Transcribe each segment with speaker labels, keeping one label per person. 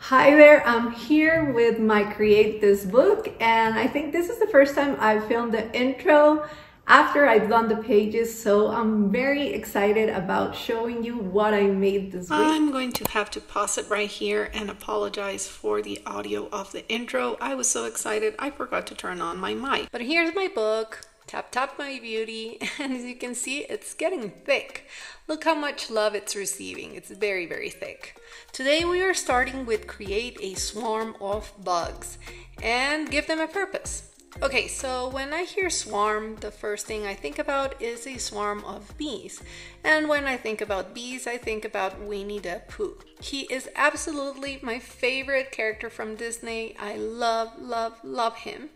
Speaker 1: Hi there, I'm here with my Create This book, and I think this is the first time I've filmed the intro after I've done the pages, so I'm very excited about showing you what I made this week.
Speaker 2: I'm going to have to pause it right here and apologize for the audio of the intro. I was so excited I forgot to turn on my mic. But here's my book. Tap tap my beauty, and as you can see, it's getting thick. Look how much love it's receiving. It's very, very thick. Today we are starting with create a swarm of bugs and give them a purpose. Okay, so when I hear swarm, the first thing I think about is a swarm of bees. And when I think about bees, I think about Winnie the Pooh. He is absolutely my favorite character from Disney. I love, love, love him.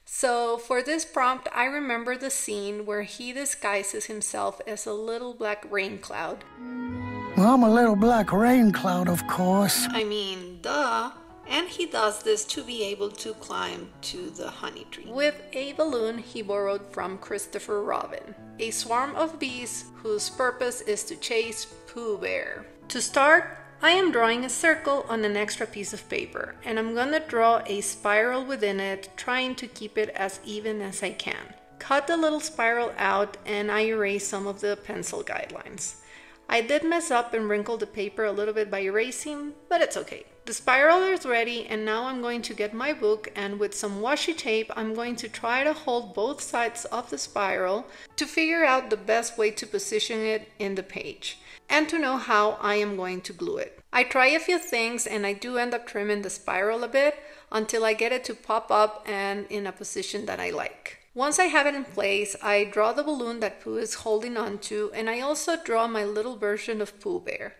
Speaker 2: So for this prompt, I remember the scene where he disguises himself as a little black rain cloud.
Speaker 3: Well, I'm a little black rain cloud, of course.
Speaker 2: I mean, duh. And he does this to be able to climb to the honey tree with a balloon he borrowed from Christopher Robin. A swarm of bees whose purpose is to chase Pooh Bear. To start, I am drawing a circle on an extra piece of paper, and I'm gonna draw a spiral within it, trying to keep it as even as I can. Cut the little spiral out and I erase some of the pencil guidelines. I did mess up and wrinkle the paper a little bit by erasing, but it's okay. The spiral is ready, and now I'm going to get my book, and with some washi tape I'm going to try to hold both sides of the spiral to figure out the best way to position it in the page and to know how I am going to glue it. I try a few things and I do end up trimming the spiral a bit until I get it to pop up and in a position that I like. Once I have it in place, I draw the balloon that Pooh is holding onto, and I also draw my little version of Pooh Bear.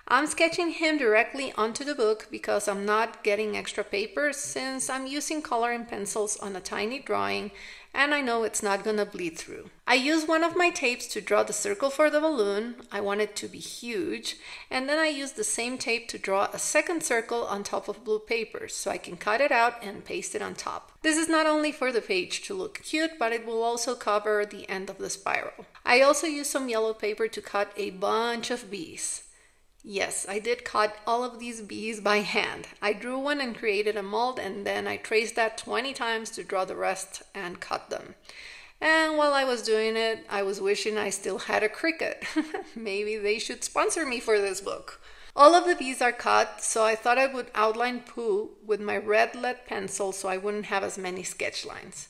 Speaker 2: I'm sketching him directly onto the book because I'm not getting extra paper since I'm using coloring pencils on a tiny drawing and I know it's not gonna bleed through. I use one of my tapes to draw the circle for the balloon. I want it to be huge, and then I use the same tape to draw a second circle on top of blue paper so I can cut it out and paste it on top. This is not only for the page to look cute, but it will also cover the end of the spiral. I also use some yellow paper to cut a bunch of bees. Yes, I did cut all of these bees by hand. I drew one and created a mold, and then I traced that 20 times to draw the rest and cut them. And while I was doing it, I was wishing I still had a cricket. Maybe they should sponsor me for this book. All of the bees are cut, so I thought I would outline Pooh with my red lead pencil so I wouldn't have as many sketch lines.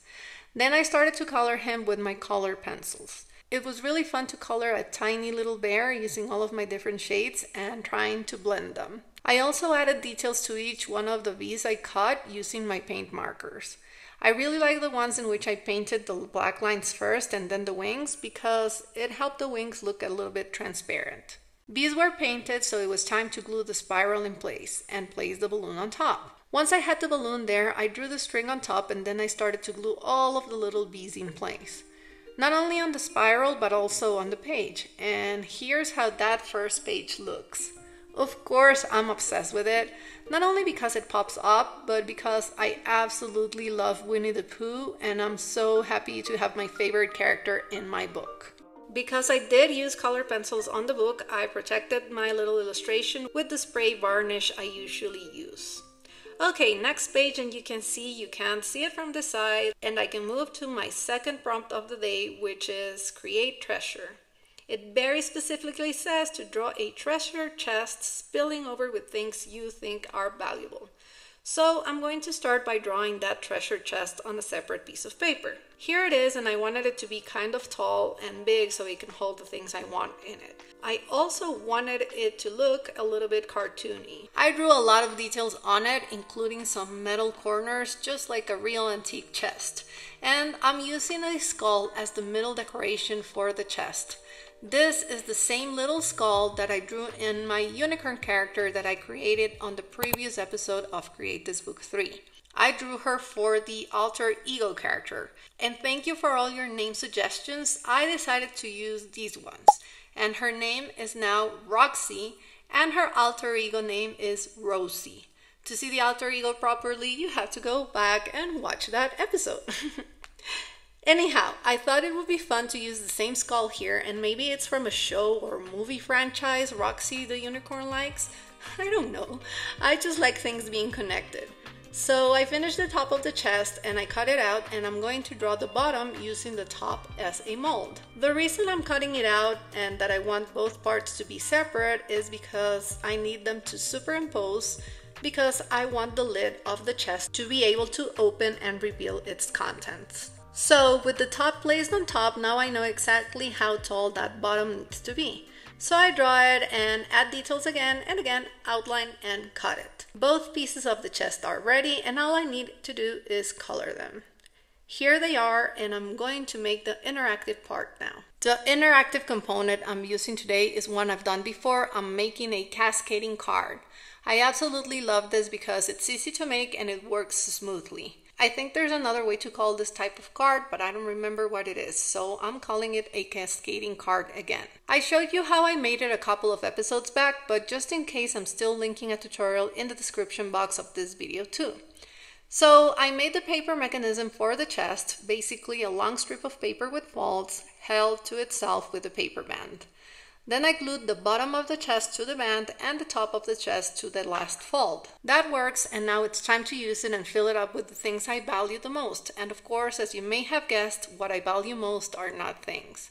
Speaker 2: Then I started to color him with my color pencils. It was really fun to color a tiny little bear using all of my different shades and trying to blend them. I also added details to each one of the bees I cut using my paint markers. I really like the ones in which I painted the black lines first and then the wings because it helped the wings look a little bit transparent. Bees were painted, so it was time to glue the spiral in place and place the balloon on top. Once I had the balloon there, I drew the string on top and then I started to glue all of the little bees in place. Not only on the spiral, but also on the page. And here's how that first page looks. Of course, I'm obsessed with it. Not only because it pops up, but because I absolutely love Winnie the Pooh, and I'm so happy to have my favorite character in my book. Because I did use color pencils on the book, I protected my little illustration with the spray varnish I usually use. Okay, next page, and you can't see it from the side, and I can move to my second prompt of the day, which is create treasure. It very specifically says to draw a treasure chest spilling over with things you think are valuable. So I'm going to start by drawing that treasure chest on a separate piece of paper. Here it is, and I wanted it to be kind of tall and big so it can hold the things I want in it. I also wanted it to look a little bit cartoony. I drew a lot of details on it, including some metal corners, just like a real antique chest. And I'm using a skull as the middle decoration for the chest. This is the same little skull that I drew in my unicorn character that I created on the previous episode of Create This Book 3. I drew her for the alter ego character. And thank you for all your name suggestions. I decided to use these ones. And her name is now Roxy, and her alter ego name is Rosie. To see the alter ego properly, you have to go back and watch that episode. Anyhow, I thought it would be fun to use the same skull here, and maybe it's from a show or movie franchise Roxy the unicorn likes. I don't know. I just like things being connected. So I finished the top of the chest and I cut it out, and I'm going to draw the bottom using the top as a mold. The reason I'm cutting it out and that I want both parts to be separate is because I need them to superimpose, because I want the lid of the chest to be able to open and reveal its contents. So with the top placed on top, now I know exactly how tall that bottom needs to be. So I draw it and add details again and again, outline and cut it. Both pieces of the chest are ready, and all I need to do is color them. Here they are, and I'm going to make the interactive part now. The interactive component I'm using today is one I've done before. I'm making a cascading card. I absolutely love this because it's easy to make and it works smoothly. I think there's another way to call this type of card, but I don't remember what it is, so I'm calling it a cascading card again. I showed you how I made it a couple of episodes back, but just in case, I'm still linking a tutorial in the description box of this video too. So I made the paper mechanism for the chest, basically a long strip of paper with folds held to itself with a paper band. Then I glued the bottom of the chest to the band and the top of the chest to the last fold. That works, and now it's time to use it and fill it up with the things I value the most. And of course, as you may have guessed, what I value most are not things.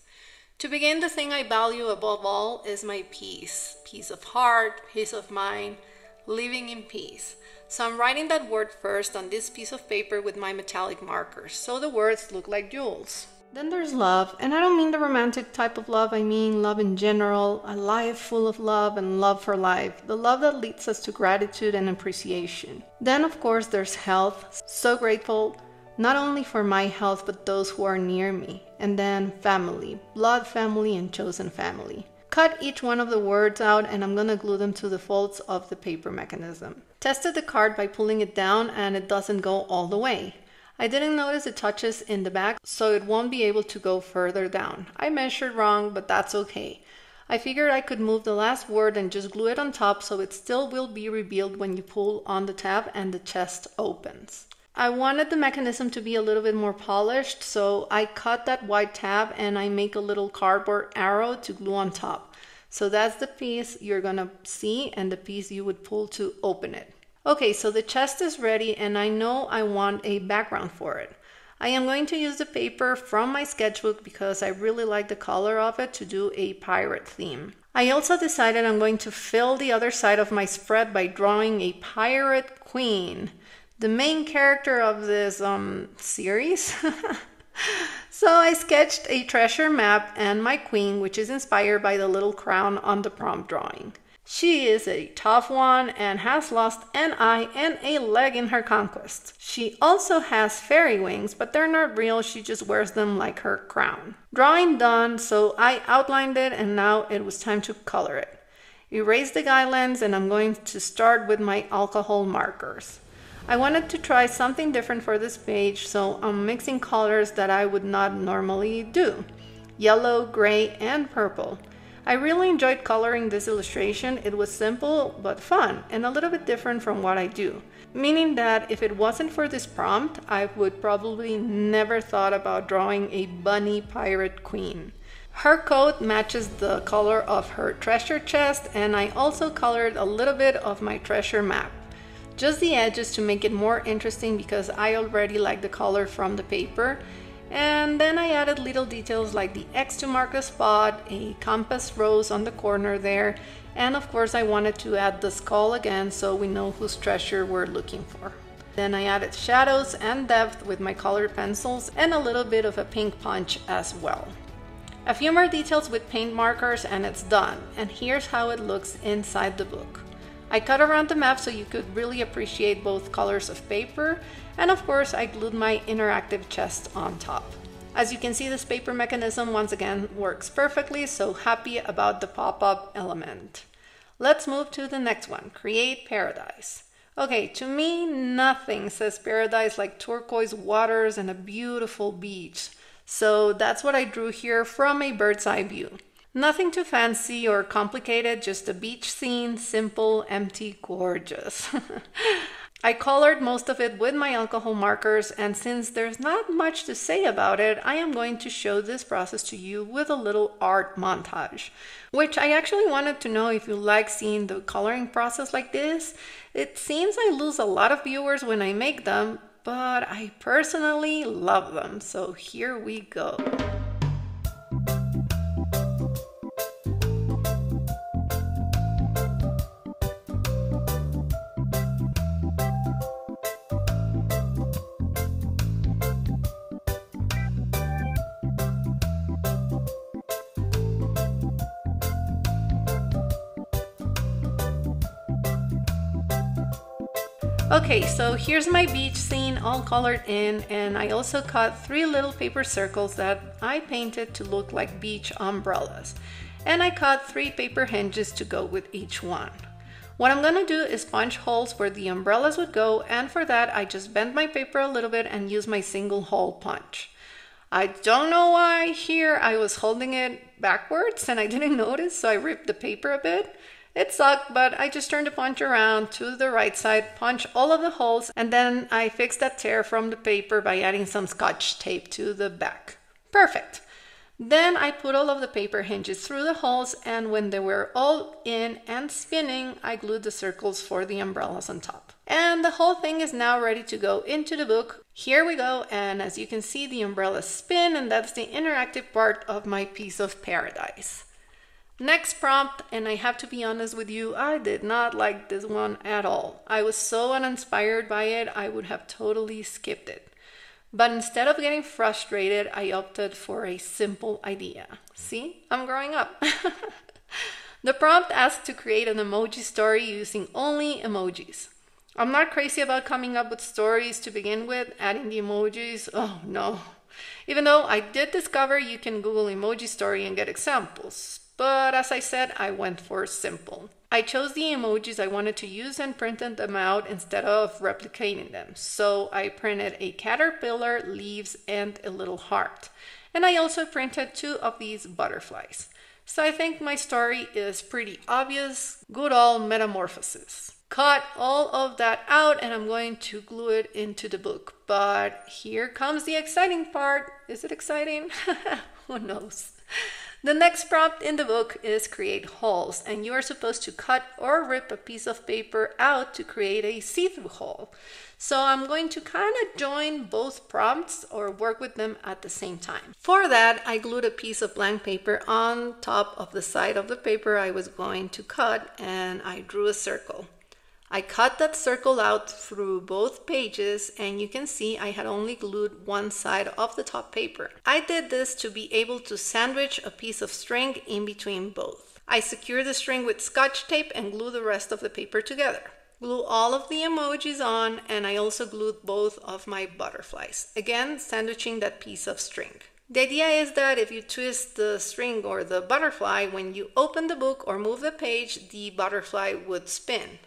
Speaker 2: To begin, the thing I value above all is my peace. Peace of heart, peace of mind, living in peace. So I'm writing that word first on this piece of paper with my metallic markers, so the words look like jewels. Then there's love, and I don't mean the romantic type of love, I mean love in general, a life full of love and love for life, the love that leads us to gratitude and appreciation. Then of course there's health, so grateful not only for my health but those who are near me. And then family, blood family and chosen family. Cut each one of the words out and I'm gonna glue them to the folds of the paper mechanism. Tested the card by pulling it down and it doesn't go all the way. I didn't notice it touches in the back, so it won't be able to go further down. I measured wrong, but that's okay. I figured I could move the last word and just glue it on top so it still will be revealed when you pull on the tab and the chest opens. I wanted the mechanism to be a little bit more polished, so I cut that white tab and I make a little cardboard arrow to glue on top. So that's the piece you're gonna see and the piece you would pull to open it. Okay, so the chest is ready and I know I want a background for it. I am going to use the paper from my sketchbook because I really like the color of it to do a pirate theme. I also decided I'm going to fill the other side of my spread by drawing a pirate queen, the main character of this series. So I sketched a treasure map and my queen, which is inspired by the little crown on the prompt drawing. She is a tough one and has lost an eye and a leg in her conquest. She also has fairy wings, but they're not real, she just wears them like her crown. Drawing done, so I outlined it and now it was time to color it. Erase the guidelines and I'm going to start with my alcohol markers. I wanted to try something different for this page, so I'm mixing colors that I would not normally do. Yellow, gray, and purple. I really enjoyed coloring this illustration. It was simple but fun and a little bit different from what I do. Meaning that if it wasn't for this prompt, I would probably never thought about drawing a bunny pirate queen. Her coat matches the color of her treasure chest, and I also colored a little bit of my treasure map. Just the edges to make it more interesting because I already like the color from the paper. And then I added little details like the X to mark a spot, a compass rose on the corner there, and of course I wanted to add the skull again so we know whose treasure we're looking for. Then I added shadows and depth with my colored pencils and a little bit of a pink punch as well. A few more details with paint markers and it's done. And here's how it looks inside the book. I cut around the map so you could really appreciate both colors of paper, and of course I glued my interactive chest on top. As you can see, this paper mechanism once again works perfectly, so happy about the pop-up element. Let's move to the next one, create paradise. Okay, to me nothing says paradise like turquoise waters and a beautiful beach. So that's what I drew here from a bird's eye view. Nothing too fancy or complicated, just a beach scene, simple, empty, gorgeous. I colored most of it with my alcohol markers, and since there's not much to say about it, I am going to show this process to you with a little art montage, which I actually wanted to know if you like seeing the coloring process like this. It seems I lose a lot of viewers when I make them, but I personally love them, so here we go. Okay, so here's my beach scene all colored in, and I also cut 3 little paper circles that I painted to look like beach umbrellas. And I cut 3 paper hinges to go with each one. What I'm gonna do is punch holes where the umbrellas would go, and for that I just bent my paper a little bit and used my single hole punch. I don't know why here I was holding it backwards and I didn't notice, so I ripped the paper a bit. It sucked, but I just turned the punch around to the right side, punched all of the holes, and then I fixed that tear from the paper by adding some Scotch tape to the back. Perfect! Then I put all of the paper hinges through the holes, and when they were all in and spinning, I glued the circles for the umbrellas on top. And the whole thing is now ready to go into the book. Here we go, and as you can see, the umbrellas spin, and that's the interactive part of my piece of paradise. Next prompt, and I have to be honest with you, I did not like this one at all. I was so uninspired by it, I would have totally skipped it. But instead of getting frustrated, I opted for a simple idea. See, I'm growing up. The prompt asked to create an emoji story using only emojis. I'm not crazy about coming up with stories to begin with, adding the emojis, oh no. Even though I did discover you can Google EmojiStory and get examples. But as I said, I went for simple. I chose the emojis I wanted to use and printed them out instead of replicating them. So I printed a caterpillar, leaves, and a little heart. And I also printed 2 of these butterflies. So I think my story is pretty obvious. Good old metamorphosis. Cut all of that out and I'm going to glue it into the book. But here comes the exciting part. Is it exciting? Who knows? The next prompt in the book is create holes, and you are supposed to cut or rip a piece of paper out to create a see-through hole. So I'm going to kind of join both prompts or work with them at the same time. For that, I glued a piece of blank paper on top of the side of the paper I was going to cut, and I drew a circle. I cut that circle out through both pages, and you can see I had only glued one side of the top paper. I did this to be able to sandwich a piece of string in between both. I secured the string with Scotch tape and glued the rest of the paper together. Glue all of the emojis on, and I also glued both of my butterflies, again sandwiching that piece of string. The idea is that if you twist the string or the butterfly, when you open the book or move the page, the butterfly would spin.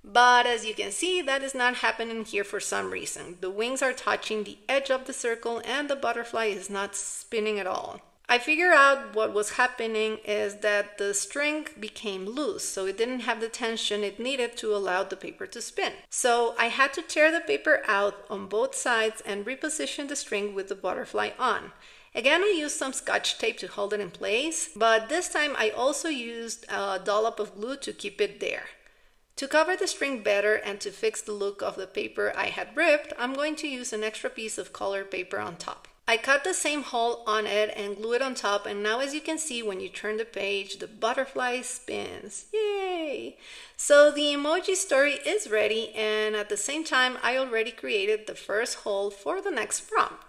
Speaker 2: But as you can see, that is not happening here for some reason. The wings are touching the edge of the circle and the butterfly is not spinning at all. I figured out what was happening is that the string became loose, so it didn't have the tension it needed to allow the paper to spin. So I had to tear the paper out on both sides and reposition the string with the butterfly on. Again, I used some Scotch tape to hold it in place, but this time I also used a dollop of glue to keep it there. To cover the string better and to fix the look of the paper I had ripped, I'm going to use an extra piece of colored paper on top. I cut the same hole on it and glue it on top, and now as you can see, when you turn the page, the butterfly spins. Yay! So the emoji story is ready, and at the same time, I already created the first hole for the next prompt,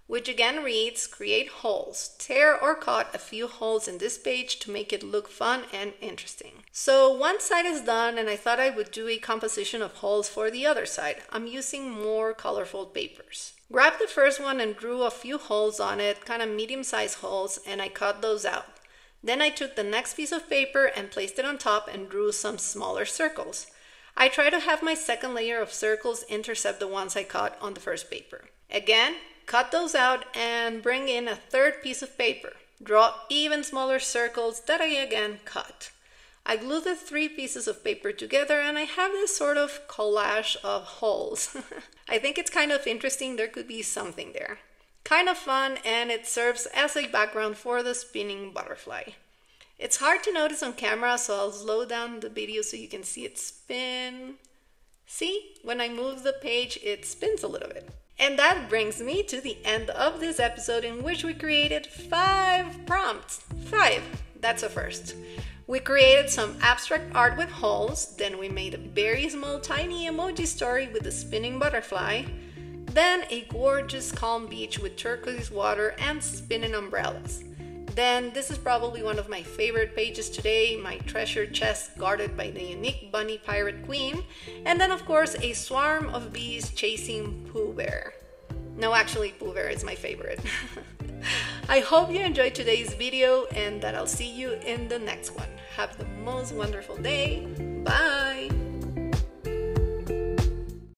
Speaker 2: which again reads, create holes. Tear or cut a few holes in this page to make it look fun and interesting. So one side is done, and I thought I would do a composition of holes for the other side. I'm using more colorful papers. Grabbed the first one and drew a few holes on it, kind of medium-sized holes, and I cut those out. Then I took the next piece of paper and placed it on top and drew some smaller circles. I try to have my second layer of circles intercept the ones I cut on the first paper. Again, cut those out and bring in a third piece of paper. Draw even smaller circles that I again cut. I glued the 3 pieces of paper together and I have this sort of collage of holes. I think it's kind of interesting. There could be something there. Kind of fun, and it serves as a background for the spinning butterfly. It's hard to notice on camera, so I'll slow down the video so you can see it spin. See, when I move the page, it spins a little bit. And that brings me to the end of this episode in which we created 5 prompts. 5, that's a first. We created some abstract art with holes, then we made a very small tiny emoji story with a spinning butterfly, then a gorgeous calm beach with turquoise water and spinning umbrellas. Then this is probably one of my favorite pages today, my treasure chest guarded by the unique bunny pirate queen, and then of course a swarm of bees chasing Pooh Bear. No, actually Pooh Bear is my favorite. I hope you enjoyed today's video and that I'll see you in the next one. Have the most wonderful day. Bye!